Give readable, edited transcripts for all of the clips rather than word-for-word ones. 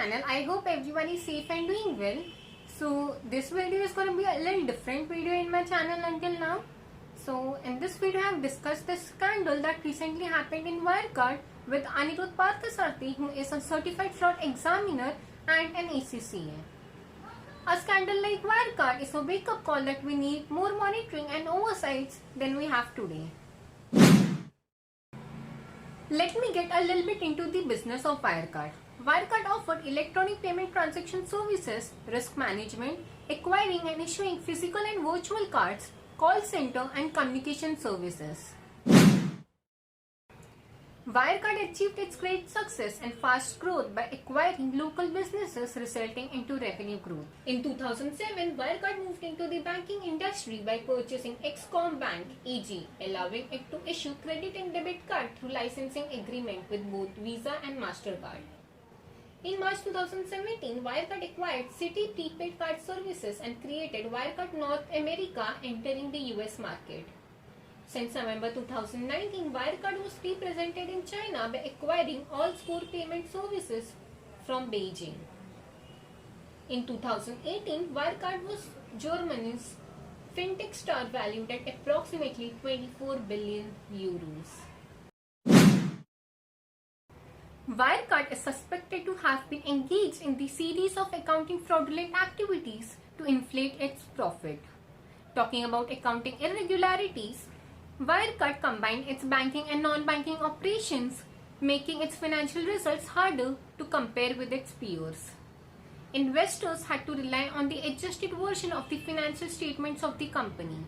channel. I hope everyone is safe and doing well. So this video is going to be a little different video in my channel until now. So in this video I have discussed the scandal that recently happened in Wirecard with Anirudh Parthasarathi, who is a certified fraud examiner and an ACCA. A scandal like Wirecard is a wake-up call that we need more monitoring and oversights than we have today. Let me get a little bit into the business of Wirecard. Wirecard offered electronic payment transaction services, risk management, acquiring and issuing physical and virtual cards, call center and communication services. Wirecard achieved its great success and fast growth by acquiring local businesses, resulting into revenue growth. In 2007, Wirecard moved into the banking industry by purchasing Excom Bank (EG), allowing it to issue credit and debit card through licensing agreement with both Visa and Mastercard. In March 2017, Wirecard acquired Citi Prepaid Card Services and created Wirecard North America, entering the US market. Since November 2019, Wirecard was represented in China by acquiring All Score Payment Services from Beijing. In 2018, Wirecard was Germany's fintech star, valued at approximately 24 billion euros. Wirecard is suspected to have been engaged in the series of accounting fraudulent activities to inflate its profit. Talking about accounting irregularities, Wirecard combined its banking and non-banking operations, making its financial results harder to compare with its peers. Investors had to rely on the adjusted version of the financial statements of the company.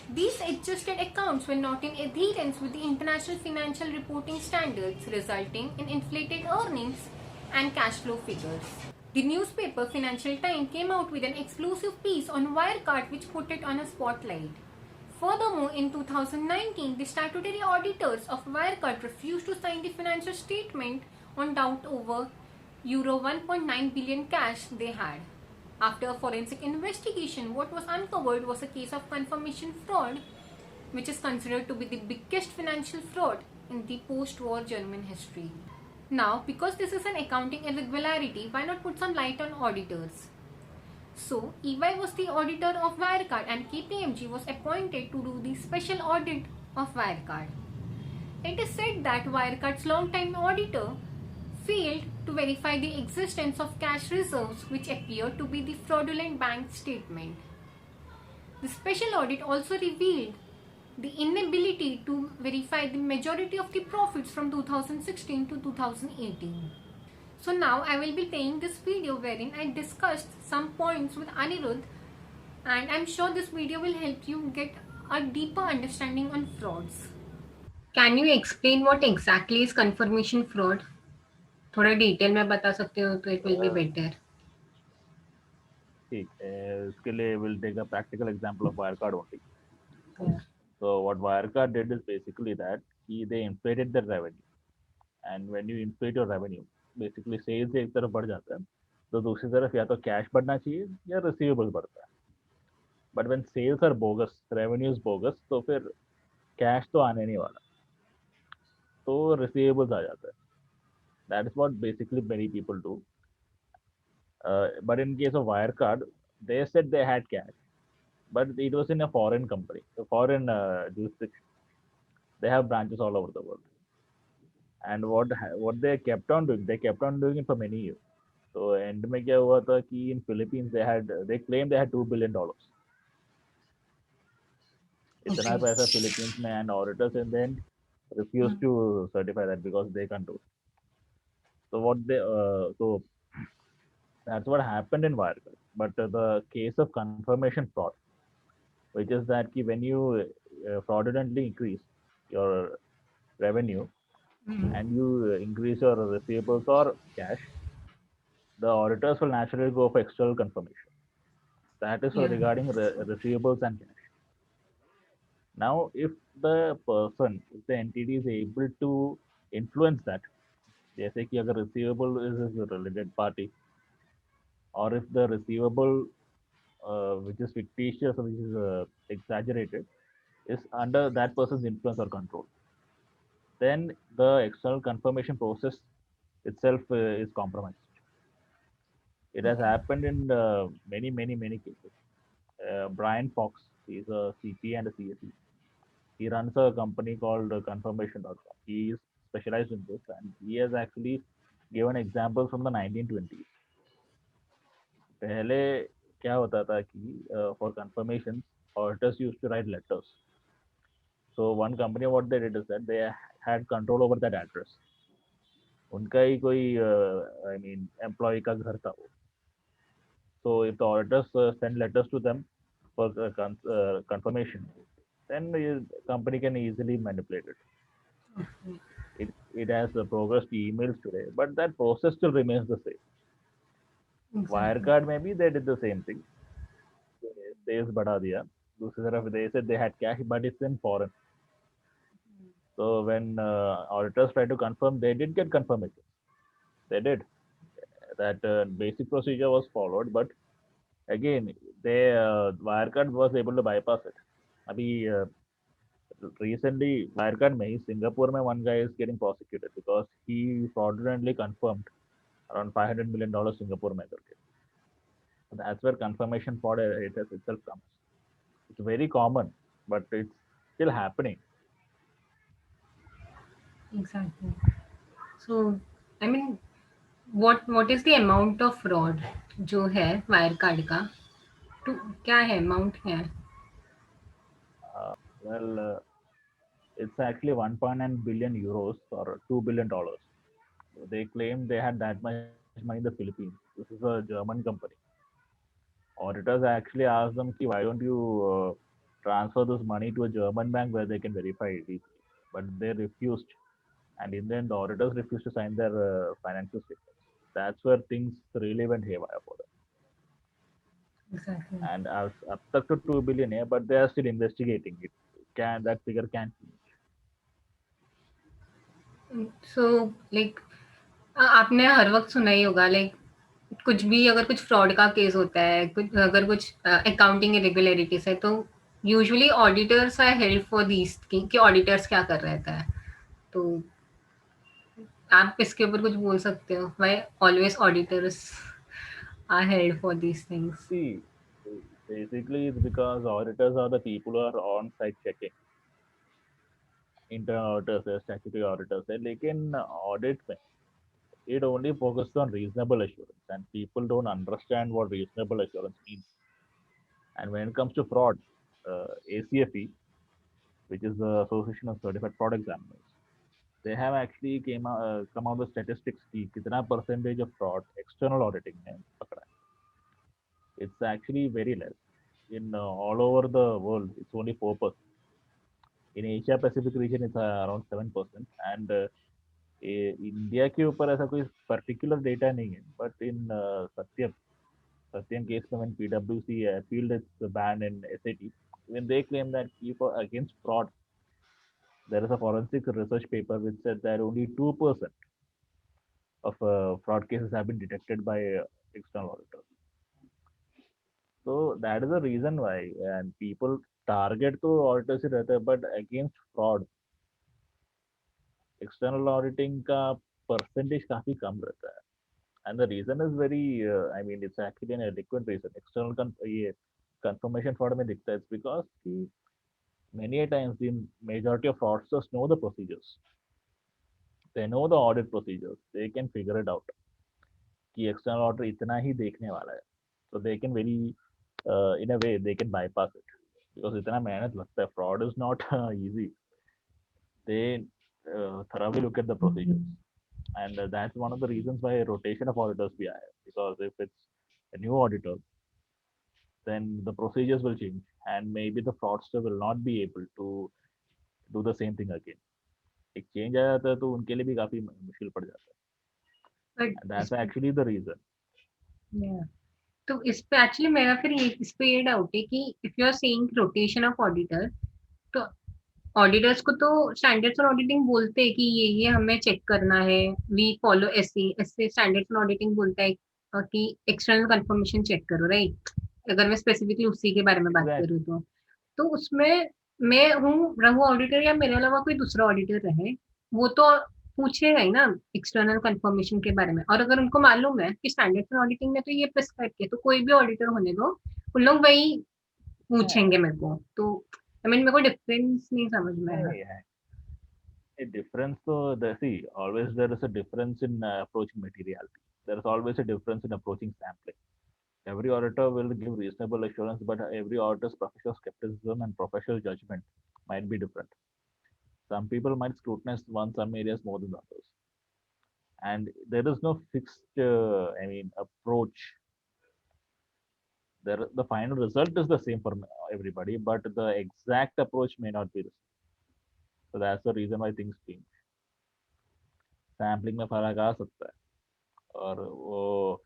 These adjusted accounts were not in adherence with the international financial reporting standards, resulting in inflated earnings and cash flow figures. The newspaper Financial Times came out with an exclusive piece on Wirecard which put it on a spotlight. Furthermore, in 2019, the statutory auditors of Wirecard refused to sign the financial statement on doubt over Euro 1.9 billion cash they had. After a forensic investigation, what was uncovered was a case of confirmation fraud, which is considered to be the biggest financial fraud in the post-war German history. Now, because this is an accounting irregularity, why not put some light on auditors? So, EY was the auditor of Wirecard and KPMG was appointed to do the special audit of Wirecard. It is said that Wirecard's long-time auditor failed to verify the existence of cash reserves, which appeared to be the fraudulent bank statement. The special audit also revealed the inability to verify the majority of the profits from 2016 to 2018. So now I will be playing this video wherein I discussed some points with Anirudh, and I'm sure this video will help you get a deeper understanding on frauds. Can you explain what exactly is confirmation fraud? थोड़ा detail में बता सकते हो तो it will be better. ठीक है, इसके लिए we'll take a practical example of Wirecard only. Yeah. So what Wirecard did is basically that they inflated the revenue, and when you inflate your revenue, basically sales एक तरफ बढ़ जाता है, तो दूसरी तरफ या तो कैश बढ़ना चाहिए या रिसीवेबल बढ़ता है. But when sales are bogus, revenue is bogus, तो फिर कैश तो आने नहीं वाला, तो रिसीवेबल्स आ जाता है. That is what basically many people do. But in case of Wirecard, they said they had cash, but it was in a foreign company, a foreign jurisdiction. They have branches all over the world, and what they kept on doing it for many years. So end में क्या हुआ था कि in Philippines they claimed they had $2 billion. इतना पैसा Philippines में, and auditors in the end refused to certify that because they can't do it. So that's what happened in Wirecard. But the case of confirmation fraud, which is that when you fraudulently increase your revenue and you increase your receivables or cash, the auditors will naturally go for external confirmation. That is Yeah. regarding receivables and cash. Now, if the entity is able to influence that, जैसे कि अगर receivable is a related party, or if the receivable which is fictitious or which is exaggerated is under that person's influence or control, then the external confirmation process itself is compromised. It has happened in many cases. Brian Fox, he's a CPA and a CSE. He runs a company called Confirmation.com. He is specialized in this, and he has actually given examples from the 1920s. पहले क्या होता था कि for confirmations, auditors used to write letters. So one company, what they did is that they had control over that address. उनका ही कोई I mean employee का घर था वो. So if the auditors send letters to them for confirmation, then the company can easily manipulate it. It has progressed to emails today, but that process still remains the same. Exactly. Wirecard maybe they did the same thing. Days बढ़ा दिया. दूसरी तरफ they said they had cash, but it's in foreign. So when auditors try to confirm, they did get confirmation. They did. That basic procedure was followed, but again, they Wirecard was able to bypass it. अभी recently Wirecard में ही Singapore में one guy is getting prosecuted because he fraudulently confirmed around $500 million Singapore में करके. So that's where confirmation fraud it has itself comes. It's very common, but it's still happening. Exactly. So, I mean, what is the amount of fraud जो है wire card का? तो क्या है amount क्या है? Well, it's actually 1.9 billion euros or $2 billion. They claim they had that much money in the Philippines. This is a German company. Auditors actually asked them, "Ki, why don't you transfer this money to a German bank where they can verify it easily?" But they refused. And in the end, the auditors refused to sign their financial statements. That's where things really went haywire for them. Exactly. And up to 2 billion, yeah, but they are still investigating it. Can that figure can change? So like आपने हर वक्त सुना ही होगा like कुछ भी अगर कुछ fraud का case होता है कुछ अगर कुछ अकाउंटिंग इरेगुलरिटीज है तो usually auditors are held for these कि ऑडिटर्स क्या कर रहता है तो आप इसके ऊपर कुछ बोल सकते हो why always auditors are held for these things See, basically, it's because auditors are the people who are on site checking. Internal auditors है, statutory auditors है, लेकिन audit में it only focuses on reasonable assurance, and people don't understand what reasonable assurance means. And when it comes to fraud, ACFE, which is the Association of Certified Fraud Examiners, they have actually come out with statistics कि कितना percentage of fraud external auditing में पकड़ा है. It's actually very less. In all over the world, it's only 4%. In Asia Pacific region, it's around 7%. And India के ऊपर ऐसा कोई particular data नहीं है, but in Satyam case when PwC appealed its ban in SAT, when they claim that against fraud, there is a forensic research paper which said that only 2% of fraud cases have been detected by external auditors. So that is the reason why, and people target to auditors ही रहते हैं, but against fraud, external auditing का percentage काफी कम रहता है. And the reason is very, I mean, it's actually an eloquent reason. ये confirmation fraud में दिखता है. It's because many a times the majority of fraudsters know the procedures. They know the audit procedures. They can figure it out. कि external auditor इतना ही देखने वाला है. So they can very, in a way, they can bypass it. Because इतना मेहनत लगता है. Fraud is not easy. They thoroughly look at the procedures. And that's one of the reasons why rotation of auditors be higher. Because if it's a new auditor, then the procedures will change, and maybe the fraudster will not be able to do the same thing again. एक change आ जाता है तो उनके लिए भी काफी मुश्किल पड़ जाता है. But That's actually the reason. तो इस पे एक्चुअली मेरा फिर ये इस पे ये डाउट है कि if you are saying rotation of auditor तो ऑडिटर्स को तो स्टैंडर्ड्स ऑन ऑडिटिंग बोलते हैं कि ये हमें चेक करना है वी फॉलो ऐसे ऐसे स्टैंडर्ड्स ऑन ऑडिटिंग बोलता है कि एक्सटर्नल कंफर्मेशन चेक करो राइट अगर मैं स्पेसिफिकली उसी के बारे में बात Exactly. करूँ तो उसमें मैं हूँ रहूँ ऑडिटर या मेरे अलावा कोई दूसरा ऑडिटर रहे वो तो पूछेगा ही ना एक्सटर्नल कंफर्मेशन के बारे में। और अगर उनको मालूम है कि स्टैंडर्ड ऑडिटिंग में तो ये प्रिस्क्राइब किया, तो कोई भी ऑडिटर होने दो, उन लोग वही पूछेंगे मेरे को। तो आई मीन मेरे को डिफरेंस नहीं समझ में आया। A difference, so see, always there is a difference in approaching materiality. There is always a difference in approaching sampling. Every auditor will give reasonable assurance, but every auditor's professional skepticism and professional judgment might be different. Some people might scrutinize some areas more than others, and there is no fixed, approach. The final result is the same for everybody, but the exact approach may not be the same. So that's the reason why things change. Sampling में फर्क आ सकता है, और वो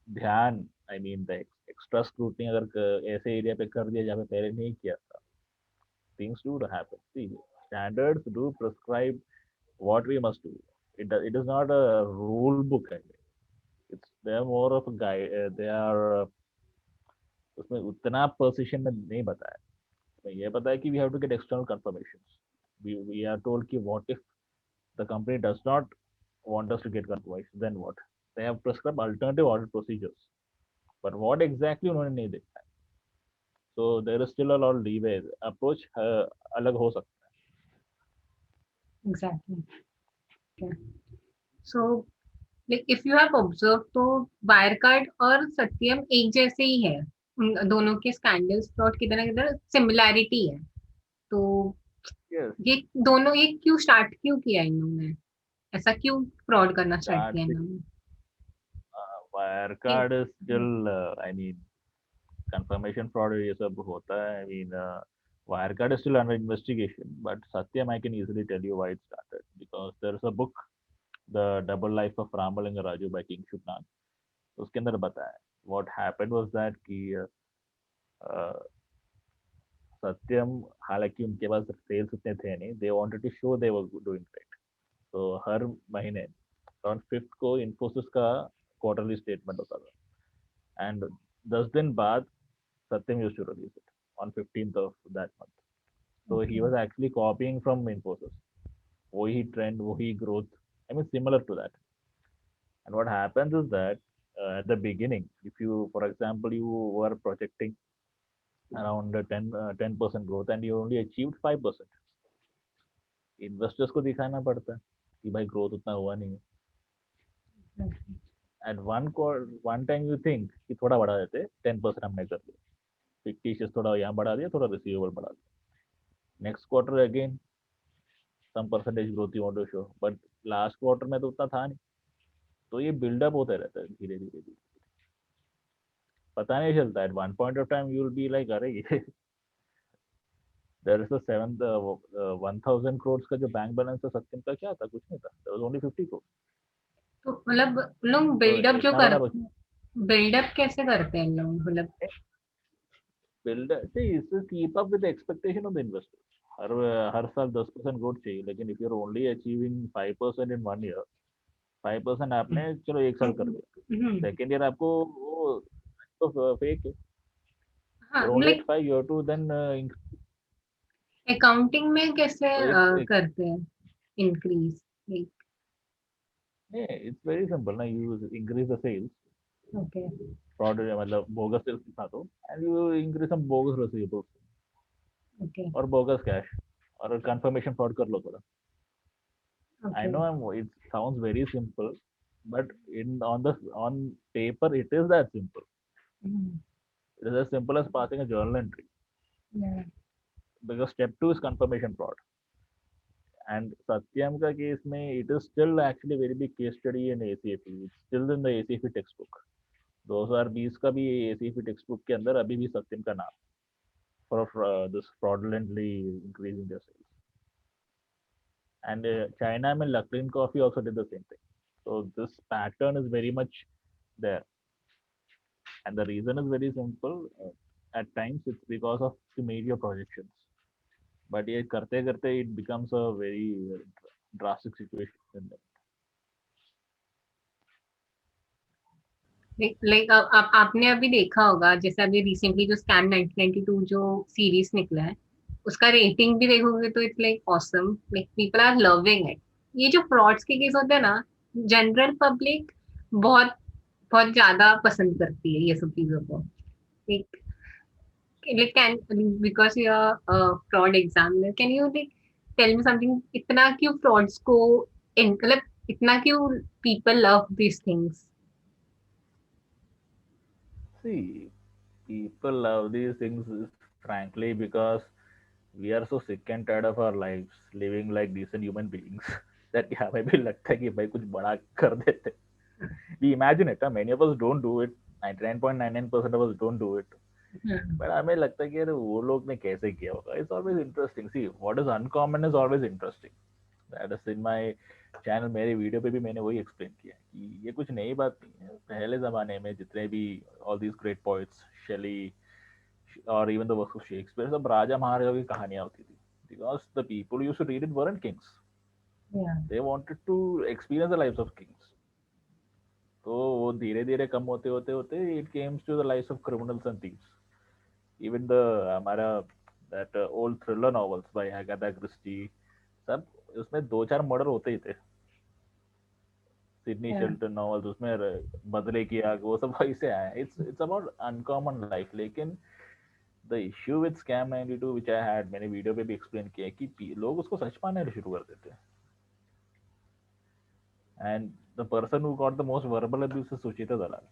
ध्यान, I mean the extra scrutiny अगर ऐसे area पे कर दिया जहाँ पे पहले नहीं किया था, things do happen. See, standards do prescribe what we must do. It is not a rule book. I mean. They are more of a guide. They are उसमें उतना precision में नहीं बताया. उसमें ये बताया कि we have to get external confirmations. We are told कि what if the company does not want us to get confirmation, then what? They have prescribed alternative audit procedures. But what exactly उन्होंने नहीं देखा है. So there is still a lot of leeway. Approach अलग हो सकता है. Exactly. Okay. So like if you have observed, तो Wirecard और सत्यम एक जैसे ही है, उन दोनों के स्कैंडल्स प्लॉट किधर ना किधर सिमिलैरिटी है। तो Yes. ये दोनों ये क्यों स्टार्ट क्यों किया इन्होंने, ऐसा क्यों फ्रॉड करना स्टार्ट किया इन्होंने? Wirecard is still, confirmation fraud ये सब होता है. Wirecard is still under investigation, but Satyam, I can easily tell you why it started, because there is a book, The Double Life of Ramalinga Raju by King Shubnag. उसके अंदर बताया what happened was that कि सत्यम, हालांकि उनके पास sales उतने थे नहीं, they wanted to show they were doing great. तो हर महीने on 5th को इन्फोसिस का क्वार्टरली स्टेटमेंट होता था, एंड 10 दिन बाद Satyam used to release it on 15th of that month. So he was actually copying from Infosys. वही trend, वही growth. I mean, similar to that. And what happens is that at the beginning, if you, for example, you were projecting around 10% growth and you only achieved 5%, investors को दिखाना पड़ता है कि भाई growth उतना हुआ नहीं है. At one time you think कि थोड़ा बढ़ा देते, 10% हमने कर दिया, fictitious थोड़ा यहाँ बढ़ा दिया, थोड़ा receivable बढ़ा दिया. Next quarter again some percentage growth you want to show, but last quarter में तो उतना था नहीं. तो ये build-up होता रहता है धीरे धीरे धीरे, पता नहीं चलता. At one point of time you will be like, अरे ये there is a 1000 crores का जो बैंक बैलेंस था सत्यम का, क्या था? कुछ नहीं था. There was only 50 crores. तो मतलब लोग बिल्डअप जो कर बिल्डअप कैसे करते हैं लोग, मतलब build-up, see, is to keep up with the expectation of the investors. हर साल 10% ग्रोथ चाहिए, लेकिन if you're only achieving 5% in 1 year, 5% आपने चलो एक साल कर दिया, सेकेंड ईयर आपको वो तो फेक है. only at 5 year to then accounting में कैसे करते हैं इंक्रीज? it's very simple ना, you increase the sales. Okay. Fraud मतलब bogus sales कितना तो, and you increase some bogus receivables. Okay. और bogus cash और confirmation fraud कर लो थोड़ा. Okay. I know it sounds very simple, but on paper it is that simple. It is as simple as passing a journal entry. Yeah. Because step 2 is confirmation fraud. And Satyam ka case mein, it is still actually a very big case study in ACFE. It's still in the ACFE textbook. 2020 का भी ACFE textbook के अंदर अभी भी सत्यम का नाम for this fraudulently increasing their sales. And China में Luckin Coffee also did the same thing. So this pattern is very much there. And the reason is very simple. At times it's because of the major projections. But ये करते करते it becomes a very drastic situation in them. Like आपने अभी देखा होगा, जैसे अभी recently जो स्कैम 1992 जो सीरीज निकला है, उसका रेटिंग भी देखोगे तो it's like awesome, like people are loving it. ये जो फ्रॉड्स के केस होते हैं ना, जनरल पब्लिक बहुत बहुत ज्यादा पसंद करती है ये सब चीजों को। like can because you're a fraud examiner, can you like tell me something, इतना क्यों frauds को मतलब इतना क्यों people love these things? See, people love these things frankly because we are so sick and tired of our lives living like decent human beings that yeah, हमें भी लगता है कि भाई कुछ बड़ा कर देते. We imagine it. Many of us don't do it. 99.99% of us don't do it. Hmm. But हमें लगता है कि अरे वो लोग ने कैसे किया होगा. It's always interesting. See, what is uncommon is always interesting. That is in my channel, मेरे वीडियो पे भी मैंने वही एक्सप्लेन किया कि ये कुछ नई बात नहीं है. पहले ज़माने में जितने भी all these great poets, Shelley और even the works of Shakespeare, सब राजा महाराजा की कहानियाँ होती थी. Because the people used to read it weren't kings. Yeah. They wanted to experience the lives of kings. तो वो धीरे धीरे कम होते होते होते it came to the lives of criminals and thieves. Even the हमारा that old thriller novels by Agatha Christie, सब उसमें दो चार मर्डर होते ही थे. Sydney Yeah. शेल्टन नॉवेल्स, उसमें बदले की आग, वो सब वहीं से आया. It's about uncommon life. लेकिन the issue with scam 92 which I had, मैंने वीडियो पे भी एक्सप्लेन किया है कि लोग उसको सच मानना शुरू कर देते हैं. And the person who got the most verbal abuse is Suchita Dalal,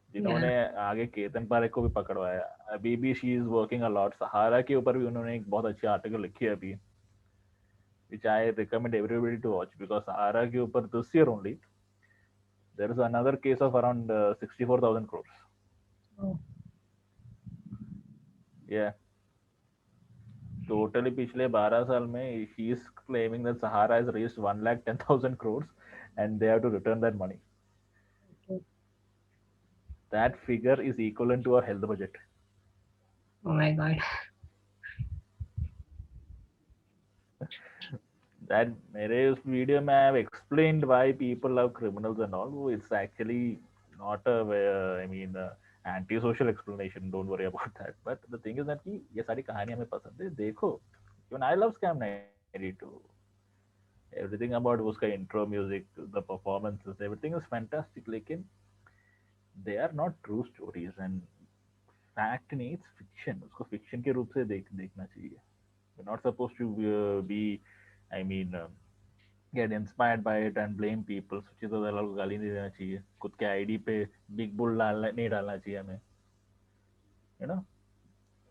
Yeah. जिन्होंने आगे केतन पारेख को भी पकड़वाया. अभी भी शी इज वर्किंग अलॉट. सहारा के ऊपर भी उन्होंने एक बहुत अच्छी आर्टिकल लिखी है अभी, which I recommend everybody to watch, because Sahara के ऊपर this year only there is another case of around 64,000 crores. Oh. Yeah, totally पिछले 12 साल में she is claiming that Sahara has raised 1,10,000 crores and they have to return that money. Okay. That figure is equivalent to our health budget. Oh my God. That मेरे उस video में I have explained why people love criminals and all. It's actually not a I mean anti-social explanation. Don't worry about that. But the thing is that कि ये सारी कहानियां हमें पसंद है. देखो, even I love Scam 92. Everything about उसका intro music, the performances, everything is fantastic. लेकिन they are not true stories and fact needs fiction. उसको fiction के रूप से देखना चाहिए. We're not supposed to be, I mean, get inspired by it and blame people. सुचिता दलाल को गाली नहीं देना चाहिए. खुद के आईडी पे बिग बुल नहीं डालना चाहिए हमें. You know,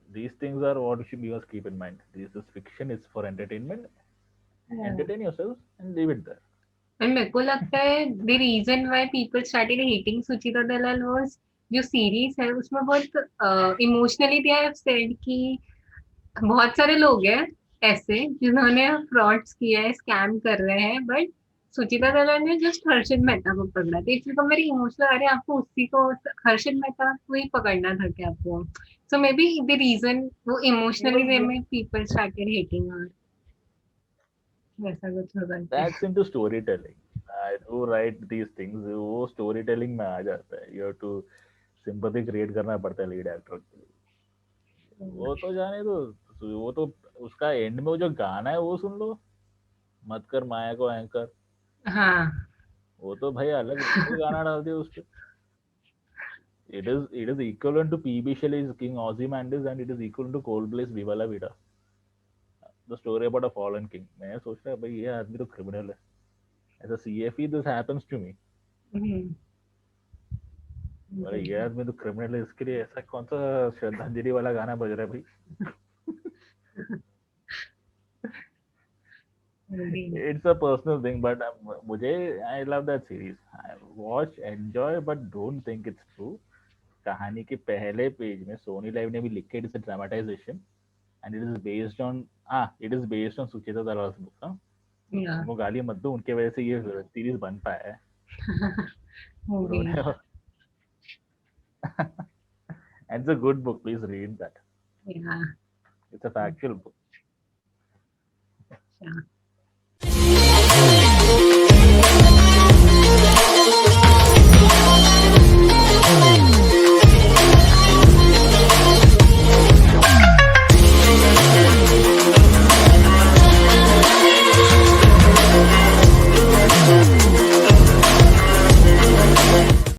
these things are what you must keep in mind. This is fiction. It's for entertainment. Yeah. Entertain yourselves and leave it there. और मेरे को लगता है the reason why people started hating Suchita Dalal was जो series है उसमें बहुत emotionally they have said कि बहुत सारे लोग हैं ऐसे जिन्होंने फ्रॉड्स किया है, स्कैम कर रहे हैं, बट सुचिता दलाल ने जस्ट हर्षद मेहता को पकड़ा था। इट्स बिकम वेरी इमोशनल, अरे आपको उसी को, हर्षद मेहता को ही पकड़ना था क्या आपको? सो मे बी द रीजन वो He emotionally was way being, में पीपल स्टार्टेड हेटिंग और वैसा कुछ हो सकता है। that's into storytelling. I do write these things. वो storytelling में आ जाता है. You have to sympathy create करना पड़ता है lead actor के लिए. वो तो जाने दो. वो तो उसका एंड में वो जो गाना है वो सुन लो, मत कर माया को एंकर. हाँ। वो तो भाई अलग लेवल गाना डाल दिया उस पे. It is equivalent to PB Shelley's King Ozymandias and it is equivalent to Coldplay's Viva La Vida. The story about a fallen king. मैं सोच रहा भाई ये आदमी तो क्रिमिनल है. As a CFE this happens to me. अरे ये आदमी तो क्रिमिनल है, इसके लिए ऐसा कौन सा श्रद्धांजलि वाला गाना बज रहा है भाई. It's a personal thing, but मुझे I love that series. I watch, enjoy, but don't think it's true. कहानी के पहले पेज में सोनी लाइव ने भी लिखा है, it's a dramatisation and it is based on Sucheta Dalal book. हाँ, या उनको गाली मत दो, उनके वजह से ये सीरीज बन पाया है. मूवी। उन्होंने and it's a good book, please read that. या It's a factual book. अच्छा।